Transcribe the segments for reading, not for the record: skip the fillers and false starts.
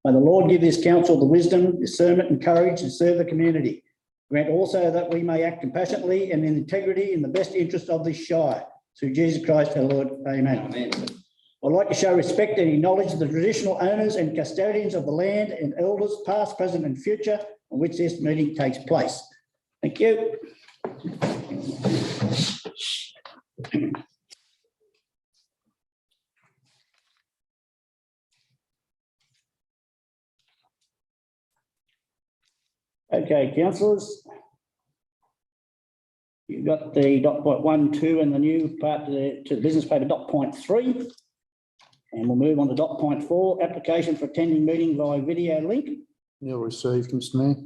May the Lord give this council the wisdom, discernment and courage to serve the community. Grant also that we may act compassionately and in integrity in the best interest of this shire. Through Jesus Christ our Lord. Amen. Amen. I'd like to show respect and acknowledge the traditional owners and custodians of the land and elders past, present and future on which this meeting takes place. Thank you. Okay, councillors. You've got the dot point 1, 2 and the new part to the business paper dot point 3. And we'll move on to dot point 4, application for attending meeting via video link. Nil received, Mr Mayor.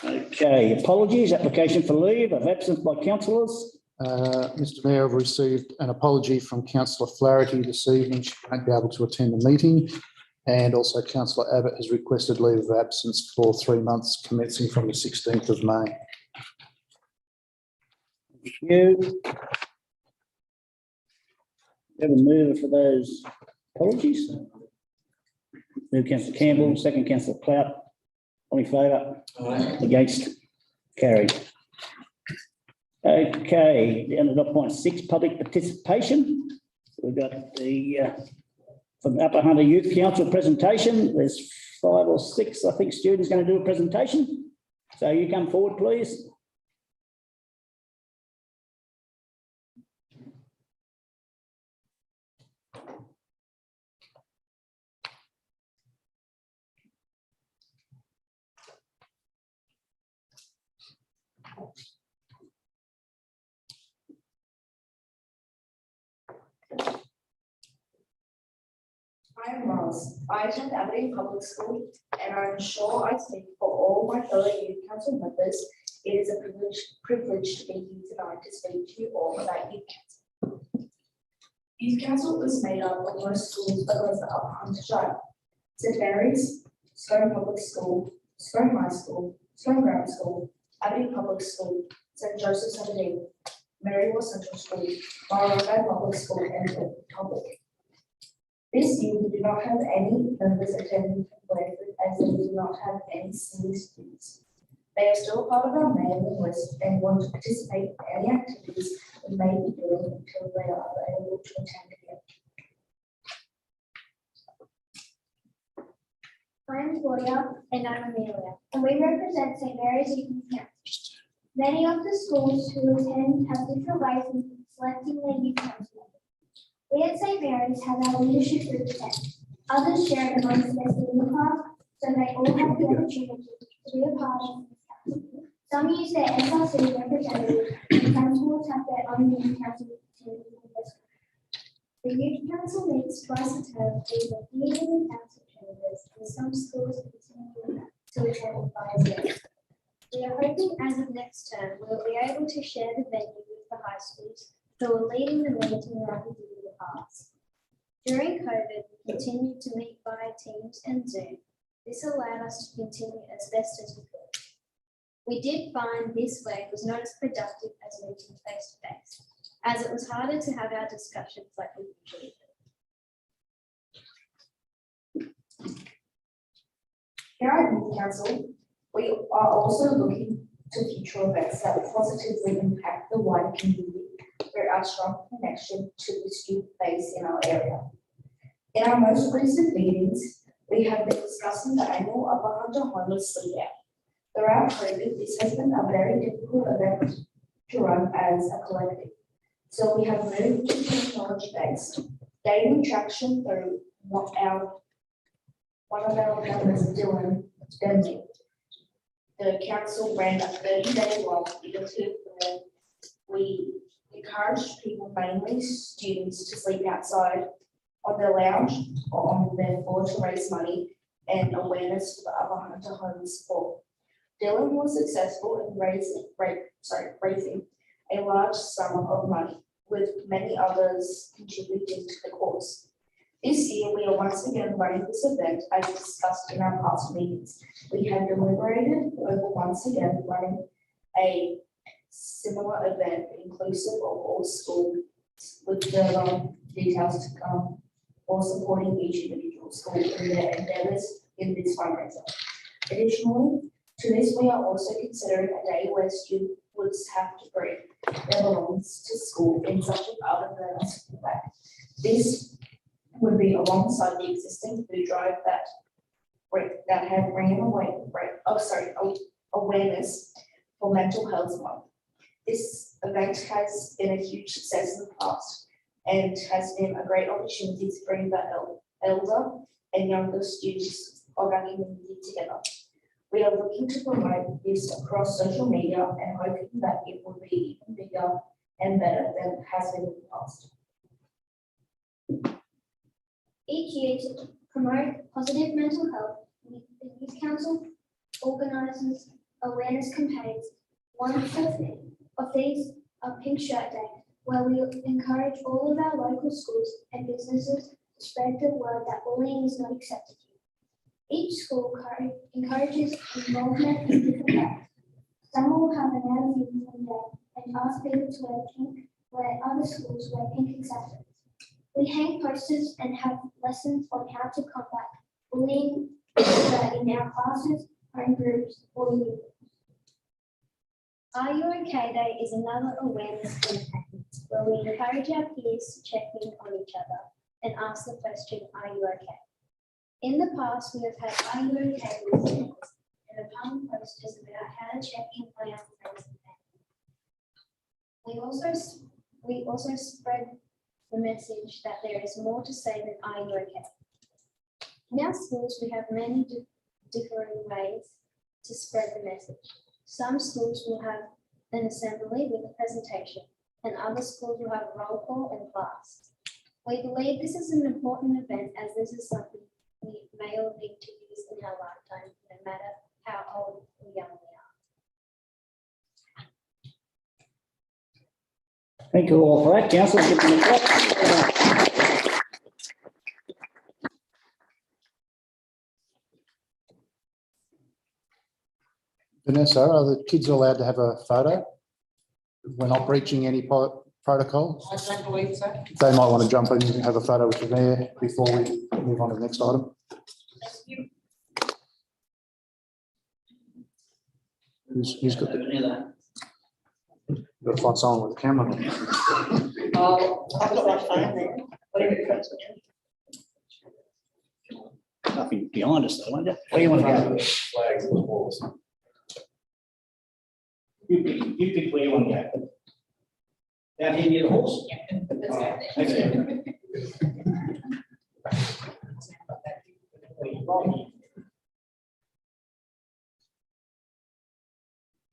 Okay, apologies, application for leave of absence by councillors. Mr Mayor, I've received an apology from Councillor Flaherty this evening. She won't be able to attend the meeting. And also Councillor Abbott has requested leave of absence for 3 months commencing from the 16th of May. Thank you. Have a mover for those apologies. Move Councillor Campbell, second Councillor Clout. All in favour? Against? Carried. Okay, down to dot point 6, public participation. We've got the from the Upper Hunter Youth Council presentation. There's 5 or 6, I think, students going to do a presentation. So you come forward, please. I am Roz. I attend Aberdeen Public School, and I'm sure I speak for all my fellow youth council members. It is a privilege to be here tonight to speak to you all about youth council. Youth council is made up of most schools across the Upper Hunter Shire: St Mary's, Scone Public School, Scone High School, Scone Grammar School, Aberdeen Public School, St Joseph's Aberdeen, Marywell Central School, Marlborough Public School, and Public. This year, we do not have any members attending from Blandford, as we do not have any senior students. They are still part of our mailing list and want to participate in any activities we may be doing until they are able to attend again. I'm Claudia and I'm Amelia, and we represent St Mary's Youth Council. Many of the schools who attend have different ways of selecting their youth council. We at St Mary's have our leadership group attend. Others share it amongst their senior class, so they all have the opportunity to be a part of this council. Some use their SRC representative, and some schools have their own youth council representative. The youth council meets twice a term, either yearly and council chambers, and some schools continue to attend by Zoom. We are hoping as of next term, we'll be able to share the venue with the high schools who are leading the meeting rather than the past. During COVID, we continued to meet via Teams and Zoom. This allowed us to continue as best as we could. We did find this way was not as productive as meeting face to face, as it was harder to have our discussions like we usually do. Here at Youth Council, we are also looking to future events that will positively impact the wider community through our strong connection to the student base in our area. In our most recent meetings, we have been discussing the annual Upper Hunter Homeless Sleep Out. Throughout COVID, this has been a very difficult event to run as a collective. So we have moved to technology-based, gaining traction through one of our members, Dylan Denley. The council ran a 30-day long initiative where we encouraged people, mainly students, to sleep outside on their lounge or on their floor to raise money and awareness for the Upper Hunter Homeless support. Dylan was successful in raising a large sum of money, with many others contributing to the cause. This year, we are once again running this event as discussed in our past meetings. We have deliberated over once again running a similar event inclusive of all schools, with further details to come or supporting each individual school in their endeavours in this fundraiser. Additionally, to this, we are also considering a day where students have to bring their belongings to school in such an out-of-burden school bag. This would be alongside the existing food drive that have awareness for mental health month. This event has been a huge success in the past and has been a great opportunity to bring the elder and younger students of our community together. We are looking to promote this across social media and hoping that it will be even bigger and better than it has been in the past. Each year to promote positive mental health, the Youth Council organises awareness campaigns. One of these are Pink Shirt Day, where we encourage all of our local schools and businesses to spread the word that bullying is not accepted here. Each school encourages involvement in different ways. Some will have an out of uniform day and ask people to wear pink, where other schools wear pink accessories. We hang posters and have lessons on how to combat bullying in our classes, home groups, or unions. Are You OK Day is another awareness campaign where we encourage our peers to check in on each other and ask the question, are you okay? In the past, we have had Are You OK listeners and a palm posters about how to check in on our friends and family. We also spread the message that there is more to say than are you okay? In our schools, we have many differing ways to spread the message. Some schools will have an assembly with a presentation, and other schools will have roll call and class. We believe this is an important event as this is something we may all need to use in our lifetime, no matter how old or young we are. Thank you all for that, councillor. Give them a clap. Vanessa, are the kids allowed to have a photo? We're not breaching any protocol. I don't believe so. They might want to jump in and have a photo with the mayor before we move on to the next item. Who's got the, got to find someone with a camera. Oh, I've got my phone there. Whatever it goes. Nothing behind us though, wonder. Where you want to go? Flags on the walls. You pick where you want to go. Down here near the horse? Yeah, let's go there. Okay.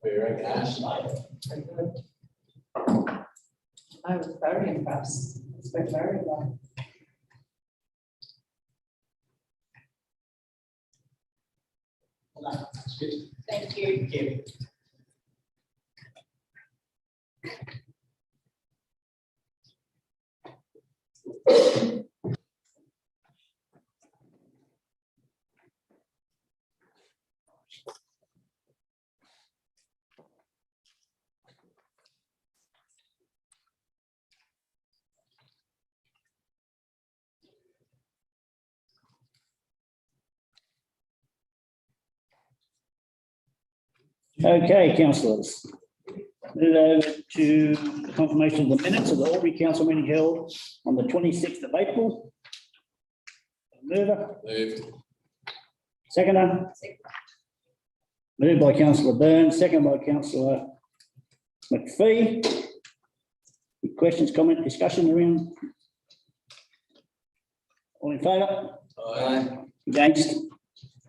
We're okay. I was very impressed. It's been very well. That's good. Thank you. Yeah. Okay, councillors. Move over to the confirmation of the minutes of the Albury Council meeting held on the 26th of April. Mover, Moved. seconder. Moved by councillor Burns, second by councillor McPhee. Any questions, comment, discussion around? All in favour? Aye. Against?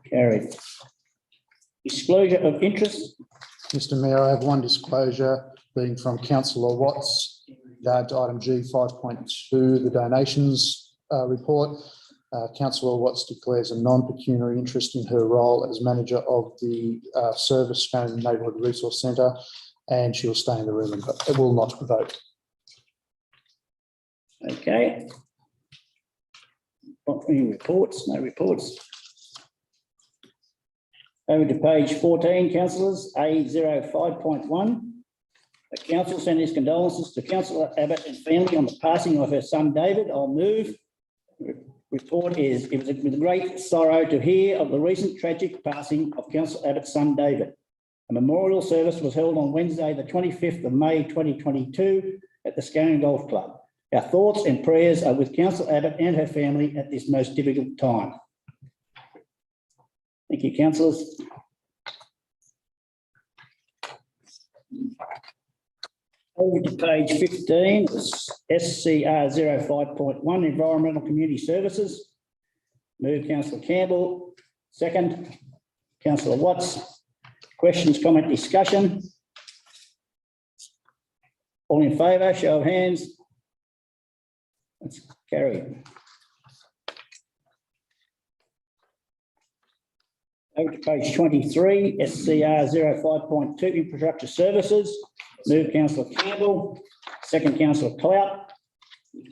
Carried. Disclosure of interest. Mr Mayor, I have one disclosure being from councillor Watts in regard to item G 5.2, the donations report. Councillor Watts declares a non-pecuniary interest in her role as manager of the Service Australian Neighbourhood Resource Centre, and she will stay in the room and will not vote. Okay. Not any reports, no reports. Over to page 14, councillors, A05.1. The council sends its condolences to Councillor Abbott and family on the passing of her son David. I'll move. report is, it was with great sorrow to hear of the recent tragic passing of Councillor Abbott's son, David. A memorial service was held on Wednesday, the 25th of May, 2022 at the Scone Golf Club. Our thoughts and prayers are with Councillor Abbott and her family at this most difficult time. Thank you, councillors. Over to page 15, SCR 05.1, Environmental Community Services. Move Councillor Campbell. Second, Councillor Watts. Questions, comment, discussion? All in favour, show of hands. That's carried. Over to page 23, SCR 05.2, Infrastructure Services. Move Councillor Campbell. Second, Councillor Clout.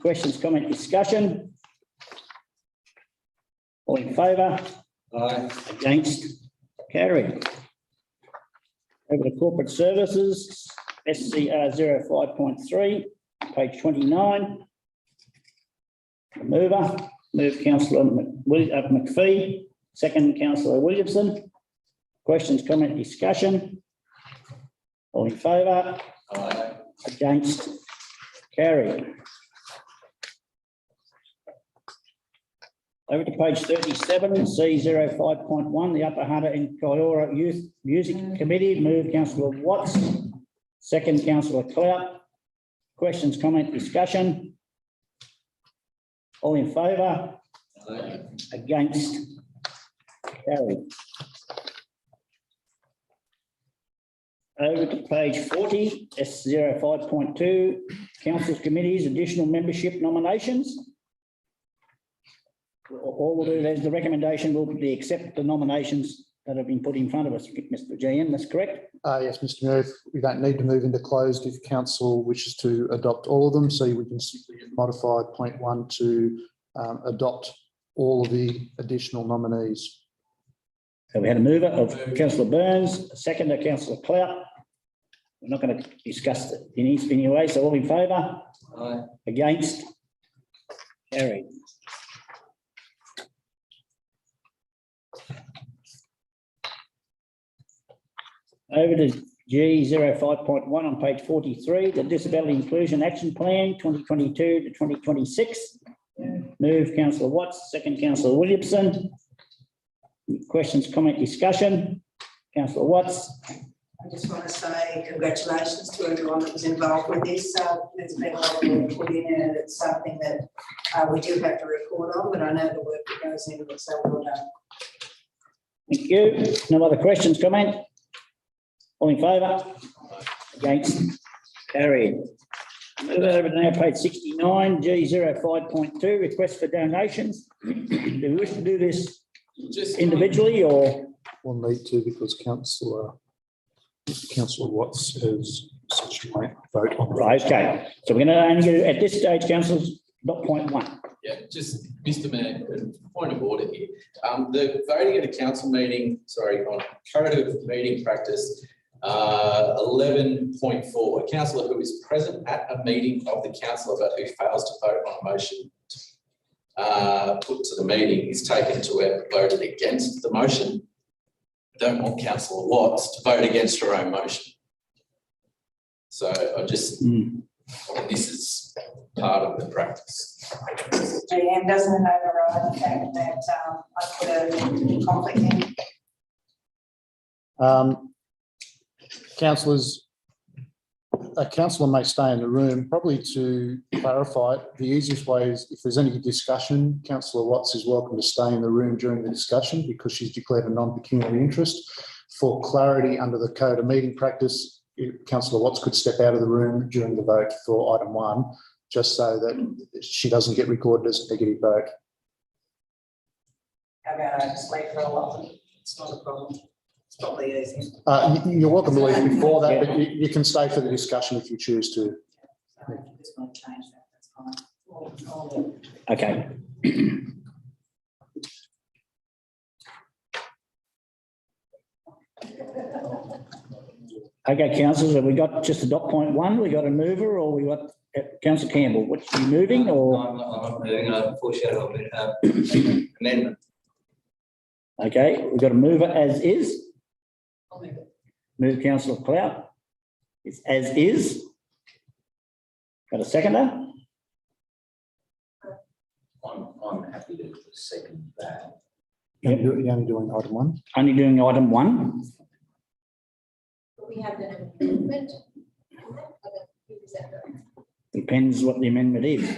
Questions, comment, discussion? All in favour? Aye. Against? Carried. Over to Corporate Services, SCR 05.3, page 29. Mover, move Councillor McPhee. Second, Councillor Williamson. Questions, comment, discussion? All in favour? Aye. Against? Carried. Over to page 37, C05.1, the Upper Hunter and Kiora Youth Music Committee. Move Councillor Watts. Second, Councillor Clout. Questions, comment, discussion? All in favour? Aye. Against? Carried. Over to page 40, S05.2, Councils Committees, additional membership nominations. All we'll do is the recommendation will be accept the nominations that have been put in front of us, Mr. GM, that's correct? Yes, Mr Mayor, we don't need to move into closed if council wishes to adopt all of them. So we can simply modify point 1 to adopt all of the additional nominees. So we had a mover of Councillor Burns, a seconder, Councillor Clout. We're not going to discuss it in any way, so all in favour? Aye. Against? Carried. Over to G05.1 on page 43, the Disability Inclusion Action Plan 2022 to 2026. Move Councillor Watts, second Councillor Williamson. Questions, comment, discussion? Councillor Watts. I just want to say congratulations to everyone that was involved with this. There's been a lot of work put in and it's something that we do have to report on, but I know the work that goes into it, so well done. Thank you. No other questions, comment? All in favour? Against? Carried. Move over to now page 69, G05.2, request for donations. Do we wish to do this Just individually or? We'll need to because Councillor Watts has such a joint vote on. Right, okay. So we're going to only do, at this stage, councillors, .1. Yeah, just Mr. Mayor, point of order here. The voting at a council meeting, on code of meeting practice, 11.4, a councillor who is present at a meeting of the council but who fails to vote on a motion put to the meeting is taken to have voted against the motion. I don't want Councillor Watts to vote against her own motion. So I just, this is part of the practice. GM doesn't override the fact that I put a conflict in. Councillors, a councillor may stay in the room. Probably to clarify it, the easiest way is if there's any discussion, Councillor Watts is welcome to stay in the room during the discussion because she's declared a non-pecuniary interest. For clarity under the code of meeting practice, Councillor Watts could step out of the room during the vote for item 1, just so that she doesn't get recorded as a negative vote. How about I just leave for a while? It's not a problem. It's probably easier. You're welcome to leave before that, but you can stay for the discussion if you choose to. I just want to change that, that's fine. Okay. Okay, councillors, have we got just a .1? We got a mover or we got Councillor Campbell, what are you moving or? I'm not moving, I foreshadow amendment. Okay, we've got a mover as is. I'll move it. Move councillor Clout. It's as is. Got a seconder? I'm happy to second that. You're only doing item one. Only doing item one. We have an amendment. Depends what the amendment is.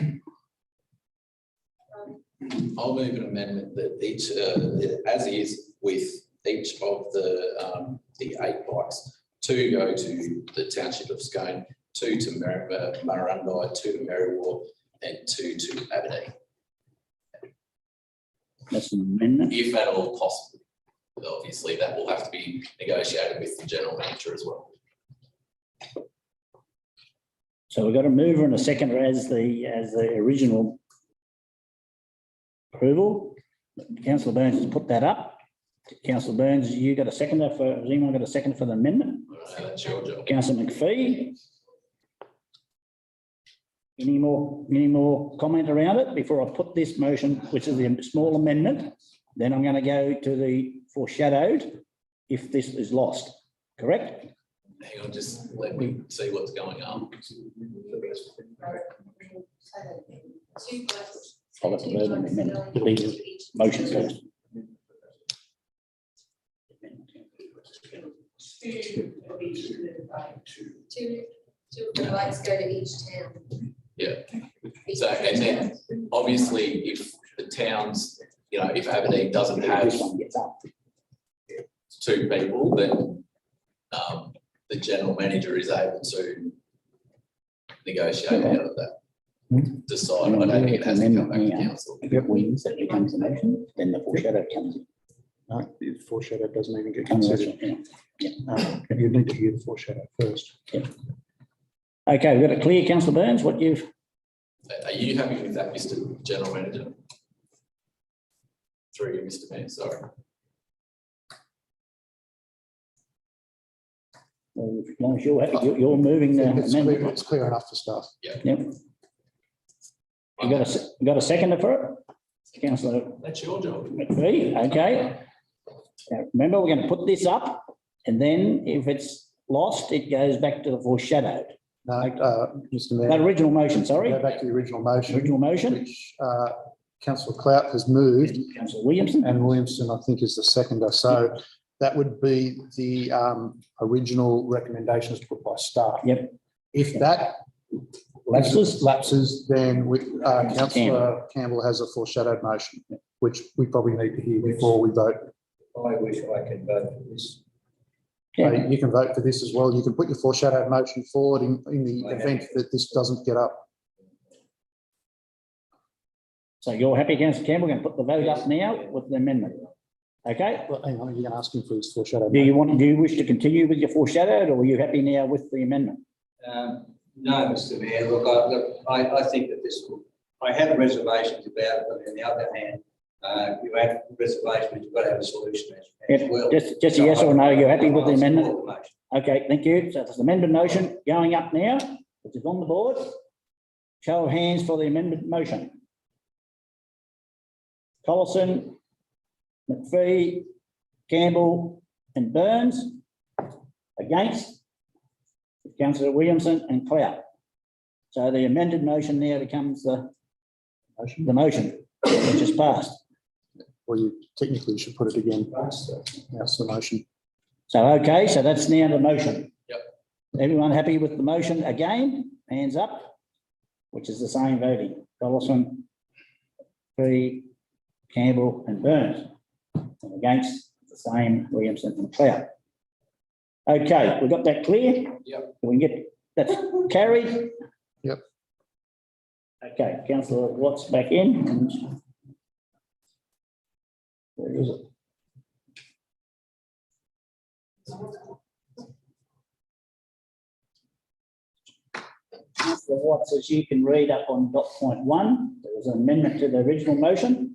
I'll move an amendment that each, as is with each of the 8 bikes, 2 go to the township of Scone, 2 to Murrurundi, 2 to Merriwa, and 2 to Aberdeen, That's an amendment. if at all possible. Obviously, that will have to be negotiated with the general manager as well. So we've got a mover and a seconder as the original approval. Councillor Burns has put that up. Councillor Burns, you got a seconder for, has anyone got a second for the amendment? That's your job. Councillor McPhee? Any more comment around it before I put this motion, which is the small amendment? Then I'm going to go to the foreshadowed if this is lost, correct? Hang on, just let me see what's going on. I'll have to vote on the amendment, the motion first. Two of the lights go to each town. Yeah. So, and then obviously if the towns, if Aberdeen doesn't have This one gets up. 2 people, then the general manager is able to negotiate out of that. Decide, I don't think it has to come back to council. If it wins, that becomes a motion, then the foreshadow comes in. No, the foreshadow doesn't even get Comes considered. in, yeah. You need to hear the foreshadow first. Okay, we've got it clear, councillor Burns, what you've, Are you happy with that, Mr. General Manager? Through you, Mr. Mayor, sorry. well, as long as you're happy, you're moving the It's clear, amendment. it's clear enough for staff. Yep. You got a seconder for it? Councillor That's your job. McPhee, okay. Now, remember, we're going to put this up and then if it's lost, it goes back to the foreshadowed. No, Mr. That Mayor, original motion, sorry, go back to the original motion, original motion. which councillor Clout has moved, Councillor Williamson. and Williamson, I think, is the seconder. So that would be the original recommendations put by staff. Yep. If that lapses, then councillor Campbell has a foreshadowed motion, which we probably need to hear before we vote. I wish I could vote for this. Yeah. You can vote for this as well. You can put your foreshadowed motion forward in the event that this doesn't get up. So you're happy, councillor Campbell, we're going to put the vote up now with the amendment. Okay, Well, hang on, you're going to ask him for his foreshadowed. do you wish to continue with your foreshadowed or are you happy now with the amendment? No, Mr. Mayor, I think that this will, I have reservations about it, but on the other hand, you have reservations, but you've got to have a solution as Yep, well. just a yes or no, you're happy with the I'll amendment? support the motion. Okay, thank you. So there's an amendment motion going up now, which is on the board. Show of hands for the amendment motion. Collison, McPhee, Campbell and Burns. Against? Councillor Williamson and Clout. So the amended motion now becomes the motion which is passed. Or you technically should put it again. That's the motion. So, okay, so that's now the motion. Yep. Everyone happy with the motion again? Hands up, which is the same voting. Collison, McPhee, Campbell and Burns. And against, the same Williamson and Clout. Okay, we got that clear? Yep. We can get that carried? Yep. Okay, councillor Watts back in. And where is it? Councillor Watts, as you can read up on dot point 1, there was an amendment to the original motion.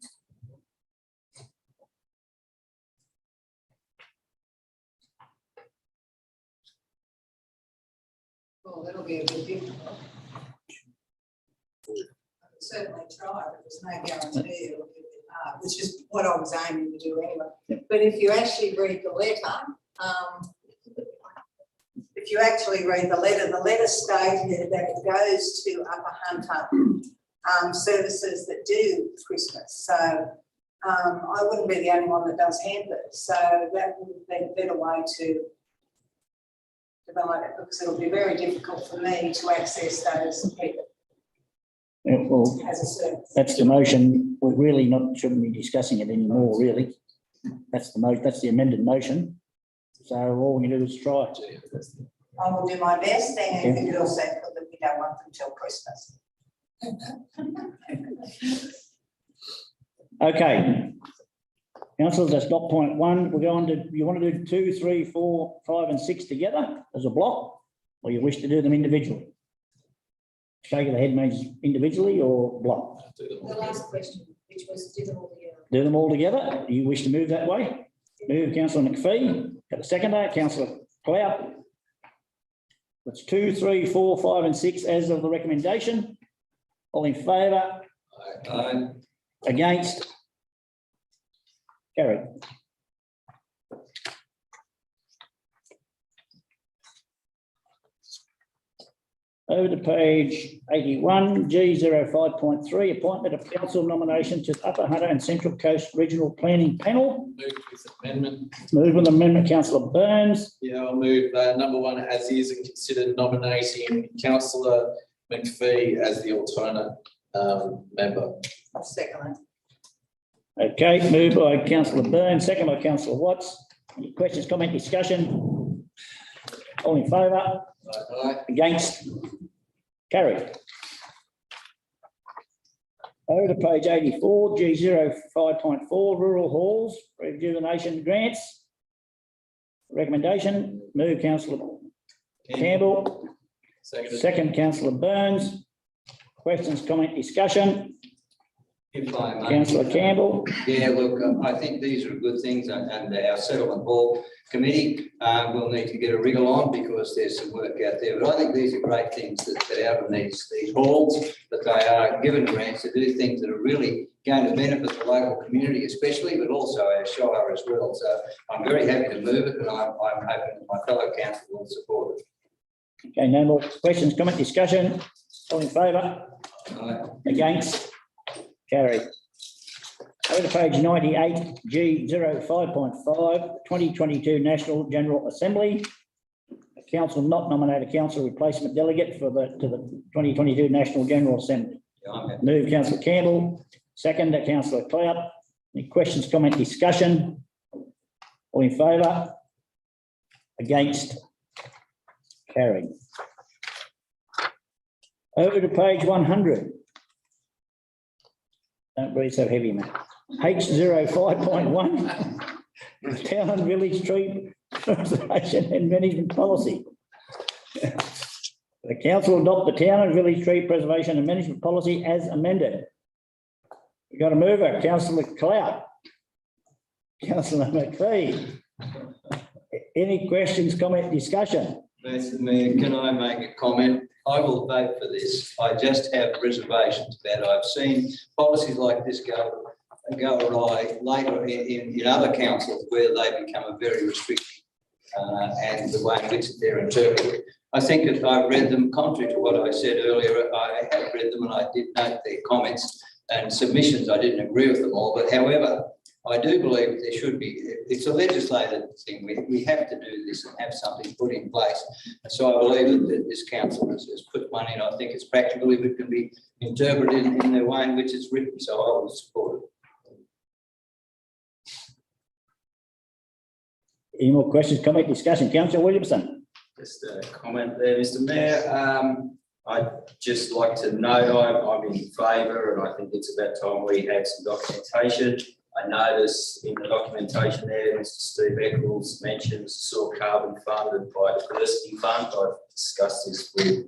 Oh, that'll be a bit different. Certainly try, but there's no guarantee it'll be which is what I was aiming to do anyway. Yeah. But if you actually read the letter, the letter stated that it goes to Upper Hunter services that do Christmas. So I wouldn't be the only one that does hampers. So that would be a better way to divide it, because it'll be very difficult for me to access those people Yeah, well, as a service. that's the motion. We're really not, shouldn't be discussing it anymore, really. That's the amended motion. So all we can do is try. I will do my best, and you could also put that we don't want them till Christmas. Okay. Councillors, that's dot point one. We're going to, you want to do 2, 3, 4, 5 and 6 together as a block, or you wish to do them individually? Shake of the head means individually or block? The last question, which was do them all together. Do them all together? Do you wish to move that way? Move councillor McPhee. Got a seconder, councillor Clout. That's 2, 3, 4, 5 and 6 as of the recommendation. All in favour? Aye. Against? Carried. Over to page 81, G05.3, appointment of council nomination to Upper Hunter and Central Coast Regional Planning Panel. Move with amendment. Move on amendment, councillor Burns. Yeah, I'll move number 1 as is and consider nominating councillor McPhee as the alternate member. I'll second Okay, moved by councillor Burns, second by councillor Watts. Any questions, comment, discussion? All in favour? Aye. Against? Carried. Over to page 84, G05.4, rural halls, rejuvenation grants. Recommendation, move councillor Campbell, Seconded. second councillor Burns. Questions, comment, discussion? If I may. Councillor Campbell. Yeah, look, I think these are good things, and our settlement hall committee will need to get a wriggle on, because there's some work out there. But I think these are great things that out of these halls, that they are given grants to do things that are really going to benefit the local community especially, but also our shire as well. So I'm very happy to move it, and I'm hoping that my fellow council will support it. Okay, no more questions, comment, discussion? All in favour? Aye. Against? Carried. Over to page 98, G05.5, 2022 National General Assembly. A council not nominate a council replacement delegate to the 2022 National General Assembly. Yeah, I'm happy. Move councillor Campbell, second councillor Clout. Any questions, comment, discussion? All in favour? Against? Carried. Over to page 100. Don't breathe so heavy, mate. H05.1, Town and Village Tree Preservation and Management Policy. The council adopt the Town and Village Tree Preservation and Management Policy as amended. We got a mover, councillor Clout. Councillor McPhee. Any questions, comment, discussion? Mr. Mayor, can I make a comment? I will vote for this. I just have reservations about it. I've seen policies like this go awry later in other councils where they become a very restrictive and the way in which they're interpreted. I think that I've read them, contrary to what I said earlier. I have read them and I did note their comments and submissions. I didn't agree with them all, but however, I do believe there should be, it's a legislative thing. We have to do this and have something put in place. And so I believe that this council has put one in. I think it's practical if it can be interpreted in the way in which it's written. So I will support it. Any more questions, comment, discussion? Councillor Williamson. Just a comment there, Mr. Mayor. I'd just like to note I'm in favour, and I think it's about time we had some documentation. I noticed in the documentation there, Mr. Steve Eccles mentions soil carbon fund and biodiversity fund. I've discussed this with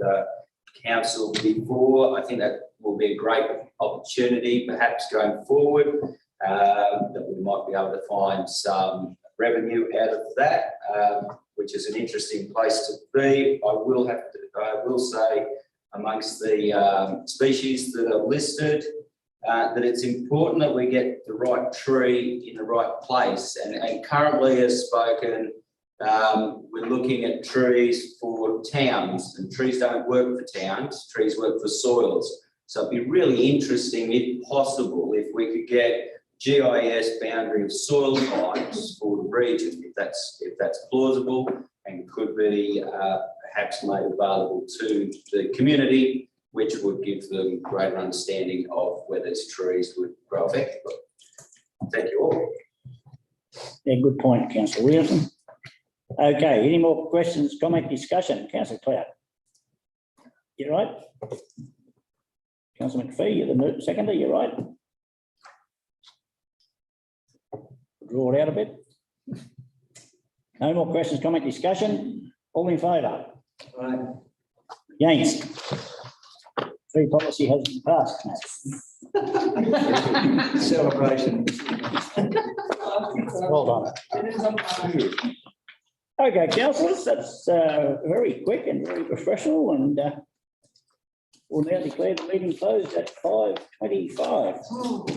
council before. I think that will be a great opportunity, perhaps going forward, that we might be able to find some revenue out of that, which is an interesting place to be. I will say amongst the species that are listed, that it's important that we get the right tree in the right place. And currently, as spoken, we're looking at trees for towns, and trees don't work for towns, trees work for soils. So it'd be really interesting, if possible, if we could get GIS boundary of soil types for the region, if that's plausible and could be perhaps made available to the community, which would give them greater understanding of where these trees would grow effectively. Thank you all. Yeah, good point, councillor Williamson. Okay, any more questions, comment, discussion? Councillor Cloud. You right? Councillor McPhee, you're the seconder, you're right. Draw it out a bit. No more questions, comment, discussion? All in favour? Against? Tree policy has been passed. Celebration. Well done. Okay, councillors, that's very quick and very professional, and we'll now declare the meeting closed at 5:25.